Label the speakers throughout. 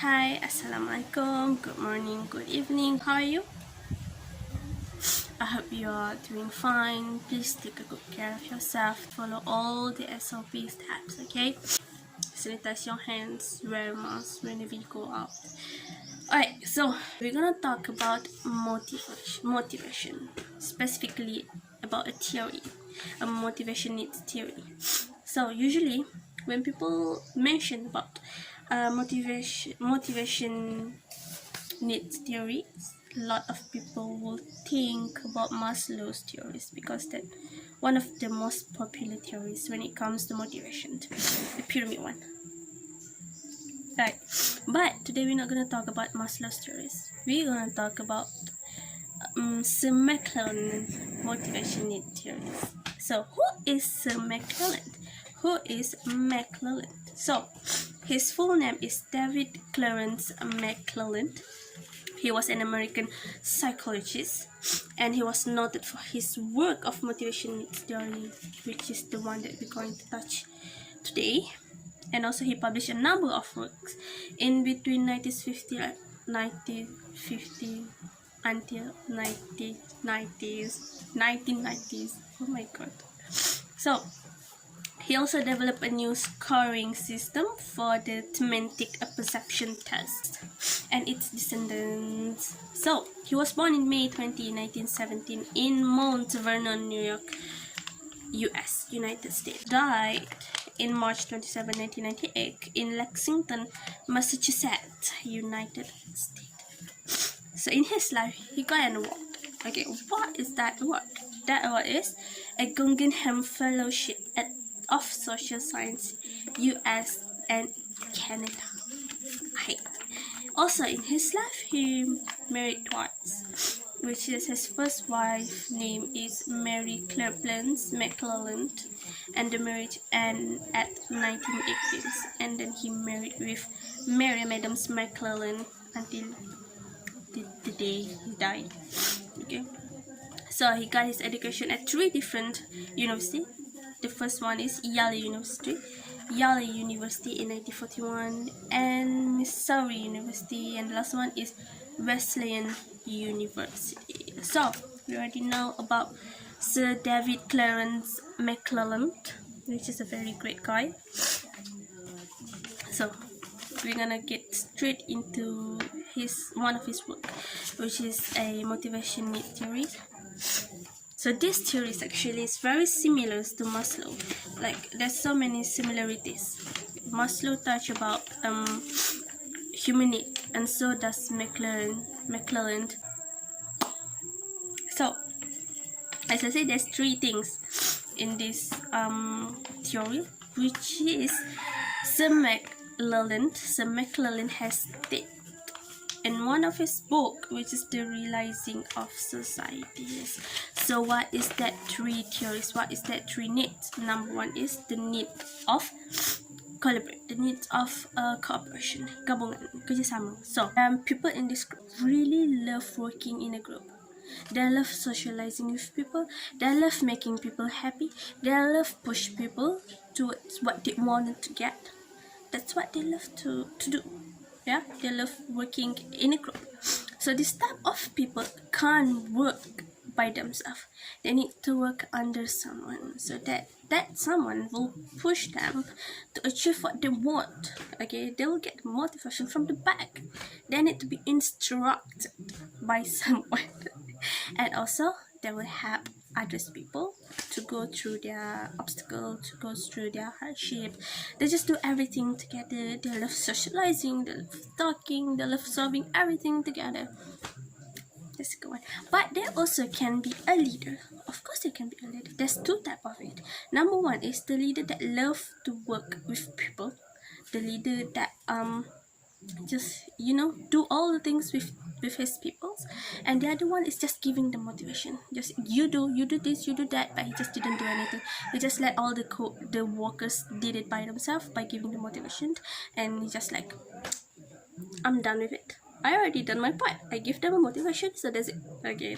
Speaker 1: Hi, Assalamualaikum, good morning, good evening, how are you? I hope you are doing fine. Please take a good care of yourself. Follow all the SOP steps, okay? Sanitize your hands, wear a mask whenever you go out. Alright, so we're gonna talk about motivation, specifically about a theory, a motivation needs theory. So usually when people mention about motivation needs theory, a lot of people will think about Maslow's theories because that one of the most popular theories when it comes to motivation, the pyramid one. Right, but today we're not gonna talk about Maslow's theories. We're gonna talk about Sir McClelland's motivation need theories. So who is Sir McClelland? Who is McClelland? So his full name is David Clarence McClelland. He was an American psychologist and he was noted for his work of motivation needs theory, which is the one that we're going to touch today. And also he published a number of works in between 1950 until 1990s. Oh my god. So he also developed a new scoring system for the thematic perception test and its descendants. So he was born in May 20, 1917 in Mount Vernon, New York, US, United States. Died in March 27, 1998 in Lexington, Massachusetts, United States. So in his life, he got an award. Okay, what is that award? That award is a Guggenheim Fellowship of Social Science, US and Canada. Right. Also in his life, he married twice, which is his first wife name is Mary Clairplans McClelland, and the marriage ended at 1980s, and then he married with Mary Adams McClelland until the day he died. Okay, so he got his education at 3 different universities. The first one is Yale University in 1941, and Missouri University, and the last one is Wesleyan University. So we already know about Sir David Clarence McClelland, which is a very great guy. So we're gonna get straight into one of his work, which is a motivation need theory. So this theory actually is very similar to Maslow. Like there's so many similarities. Maslow touched about human need, and so does McClelland. So as I said, there's 3 things in this theory, which is Sir McClelland has stated in one of his book, which is The Realizing of Societies. So what is that 3 theories? What is that 3 needs? Number 1 is the need of collaborate, the need of cooperation, gabungan, kerjasama. So people in this group really love working in a group. They love socializing with people. They love making people happy. They love push people towards what they wanted to get. That's what they love to do. Yeah, they love working in a group. So this type of people can't work by themselves. They need to work under someone, so that someone will push them to achieve what they want. Okay, they will get motivation from the back. They need to be instructed by someone and also they will help others people to go through their obstacle, to go through their hardship. They just do everything together. They love socializing, they love talking, they love solving everything together. That's a good one. But they also can be a leader. Of course they can be a leader. There's 2 types of it. Number 1 is the leader that love to work with people. The leader that just do all the things with his people, and the other one is just giving the motivation. Just you do this, you do that, but he just didn't do anything. He just let all the workers did it by themselves by giving the motivation, and he just like, I'm done with it. I already done my part. I give them a motivation, so that's it. Okay,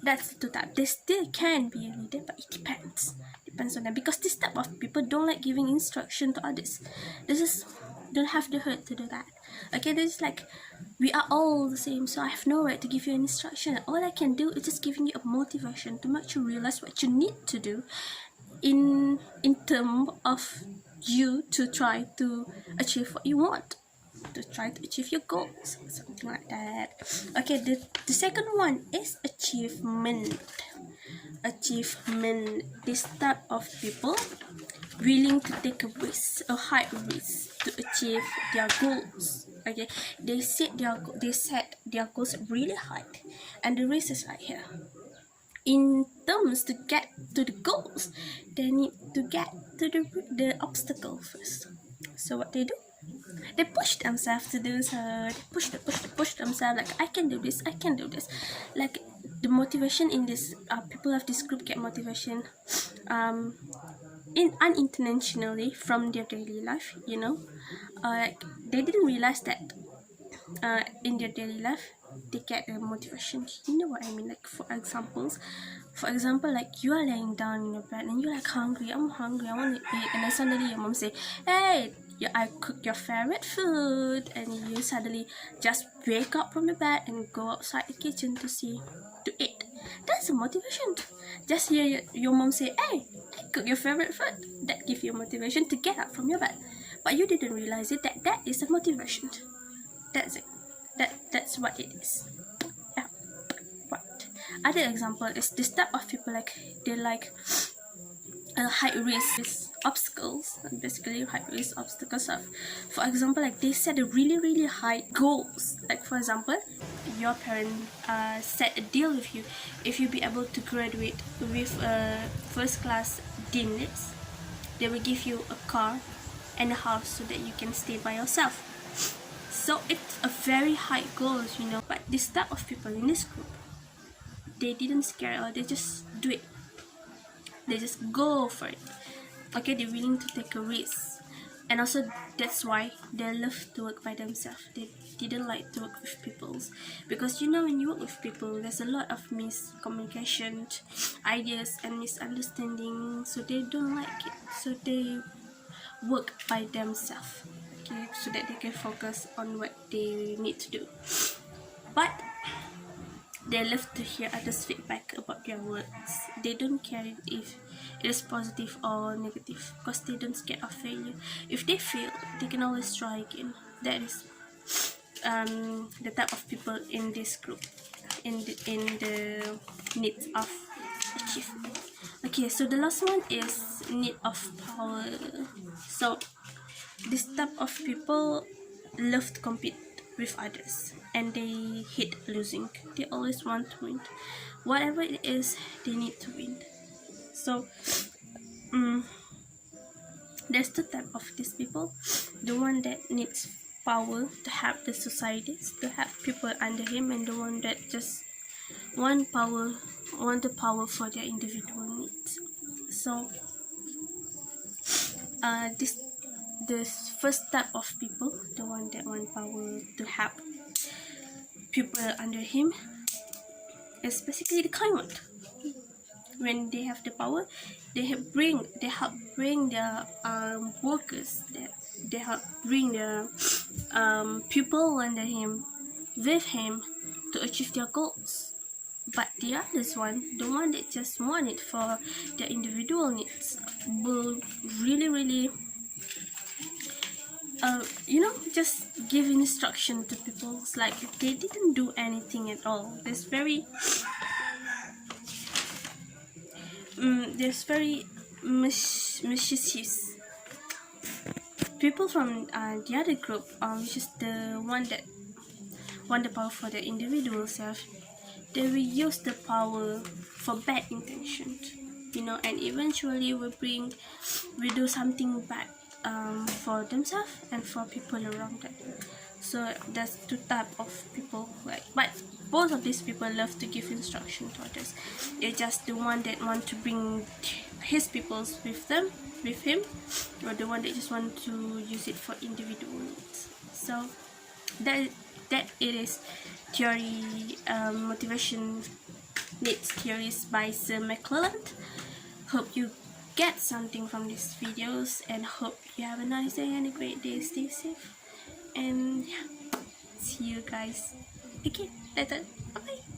Speaker 1: that's the type. They still can be a leader, but it depends on them, because this type of people don't like giving instruction to others. This is don't have the hurt to do that. Okay, there's like, we are all the same, so I have no right to give you an instruction. All I can do is just giving you a motivation to make you realize what you need to do in terms of you to try to achieve what you want, to try to achieve your goals, something like that. Okay, the second one is achievement. This type of people willing to take a risk, a high risk, to achieve their goals. Okay, they set their goals really high, and the risk is right here. In terms to get to the goals, they need to get to the obstacle first. So what they do, they push themselves to do so. They push themselves, like, I can do this, like the motivation in this people of this group get motivation unintentionally from their daily life, you know. Like, they didn't realize that in their daily life they get the motivation, you know what I mean. Like, for example, like, you are laying down in your bed and you're like, hungry, I want to eat, and then suddenly your mom say, hey, I cook your favorite food, and you suddenly just wake up from the bed and go outside the kitchen to eat. That's a motivation. Just hear your mom say, hey, I cook your favorite food. That gives you motivation to get up from your bed. But you didn't realize it, that is a motivation. That's it. That's what it is. Yeah. What? Other example is this type of people, like, they like high risk obstacles, basically high risk obstacles of, for example, like, they set a really high goals. Like, for example, your parent set a deal with you, if you be able to graduate with first class dignity, they will give you a car and a house so that you can stay by yourself. So it's a very high goals, you know. But this type of people in this group, they didn't scare, or they just do it. They just go for it. Okay, they're willing to take a risk, and also that's why they love to work by themselves. They didn't like to work with people, because, you know, when you work with people, there's a lot of miscommunication, ideas, and misunderstanding. So they don't like it. So they work by themselves. Okay, so that they can focus on what they need to do. But they love to hear others' feedback about their works. They don't care if it is positive or negative, because they don't scared of failure. If they fail, they can always try again. That is the type of people in this group, in the needs of achievement. Okay, so the last one is need of power. So this type of people love to compete with others, and they hate losing. They always want to win. Whatever it is, they need to win. So there's two type of these people. The one that needs power to help the societies, to help people under him, and the one that just want the power for their individual needs. So this first type of people, the one that want power to help people under him, is basically the kind one. When they have the power, they help bring their workers, they help bring the people under him, with him, to achieve their goals. But the others one, the one that just want it for their individual needs, will really you know, just give instruction to people. It's like they didn't do anything at all. There's very mischievous people from the other group, which is the one that want the power for the individual self. They will use the power for bad intentions, you know, and eventually will do something bad for themselves and for people around them. So that's two type of people. Like, but both of these people love to give instruction to others. They're just the one that want to bring his peoples with him, or the one that just want to use it for individual needs. So that it is theory, motivation needs theories by Sir McClelland. Hope you get something from these videos, and hope you have a nice day and a great day. Stay safe, and yeah, see you guys again later. Bye.